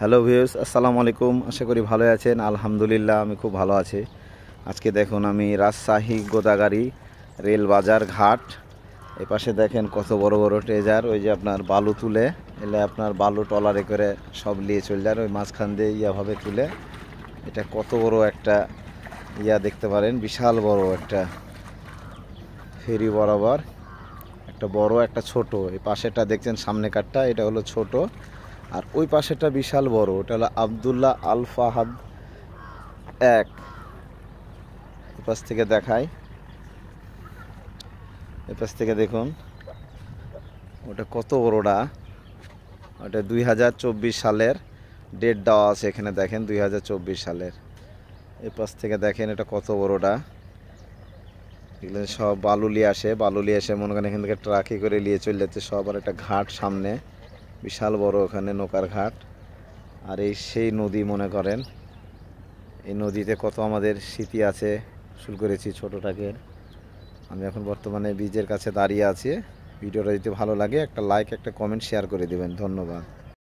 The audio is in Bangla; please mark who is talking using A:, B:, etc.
A: হ্যালো ভিউয়ার্স, আসসালামু আলাইকুম। আশা করি ভালো আছেন। আলহামদুলিল্লাহ আমি খুব ভালো আছি। আজকে দেখুন আমি রাজশাহী গোদাগাড়ি রেল বাজার ঘাট, এই পাশে দেখেন কত বড় বড় ট্রেজার। ওই যে আপনার বালু তুলে এলে আপনার বালু টলারে করে সব নিয়ে চলে যায়, ওই মাঝখান দিয়ে ইয়াভাবে তুলে। এটা কত বড় একটা দেখতে পারেন, বিশাল বড় একটা ফেরি বরাবর একটা বড় একটা ছোট। এই পাশেটা দেখছেন সামনে কাঠটা, এটা হলো ছোট, আর ওই পাশেটা বিশাল বড়, ওটা হলো আবদুল্লাহ আল ফাহাদ এক। এই পাশ থেকে দেখায়, এই পাশ থেকে দেখুন ওটা কত বড়টা। ওটা 2024 সালের ডেট দেওয়া আছে এখানে, দেখেন 2024 সালের। এই পাশ থেকে দেখেন এটা কত বড়টা। এগুলো সব বালু নিয়ে আসে, বালু নিয়ে এসে মনে করেন এখান থেকে ট্রাকে করে নিয়ে চলে যাচ্ছে সব। আর একটা ঘাট সামনে বিশাল বড়, ওখানে নৌকার ঘাট। আর এই সেই নদী, মনে করেন এই নদীতে কত আমাদের স্মৃতি আছে, শুরু করেছি ছোটোটাকে। আমি এখন বর্তমানে ব্রিজের কাছে দাঁড়িয়ে আছি। ভিডিওটা যদি ভালো লাগে একটা লাইক একটা কমেন্ট শেয়ার করে দেবেন। ধন্যবাদ।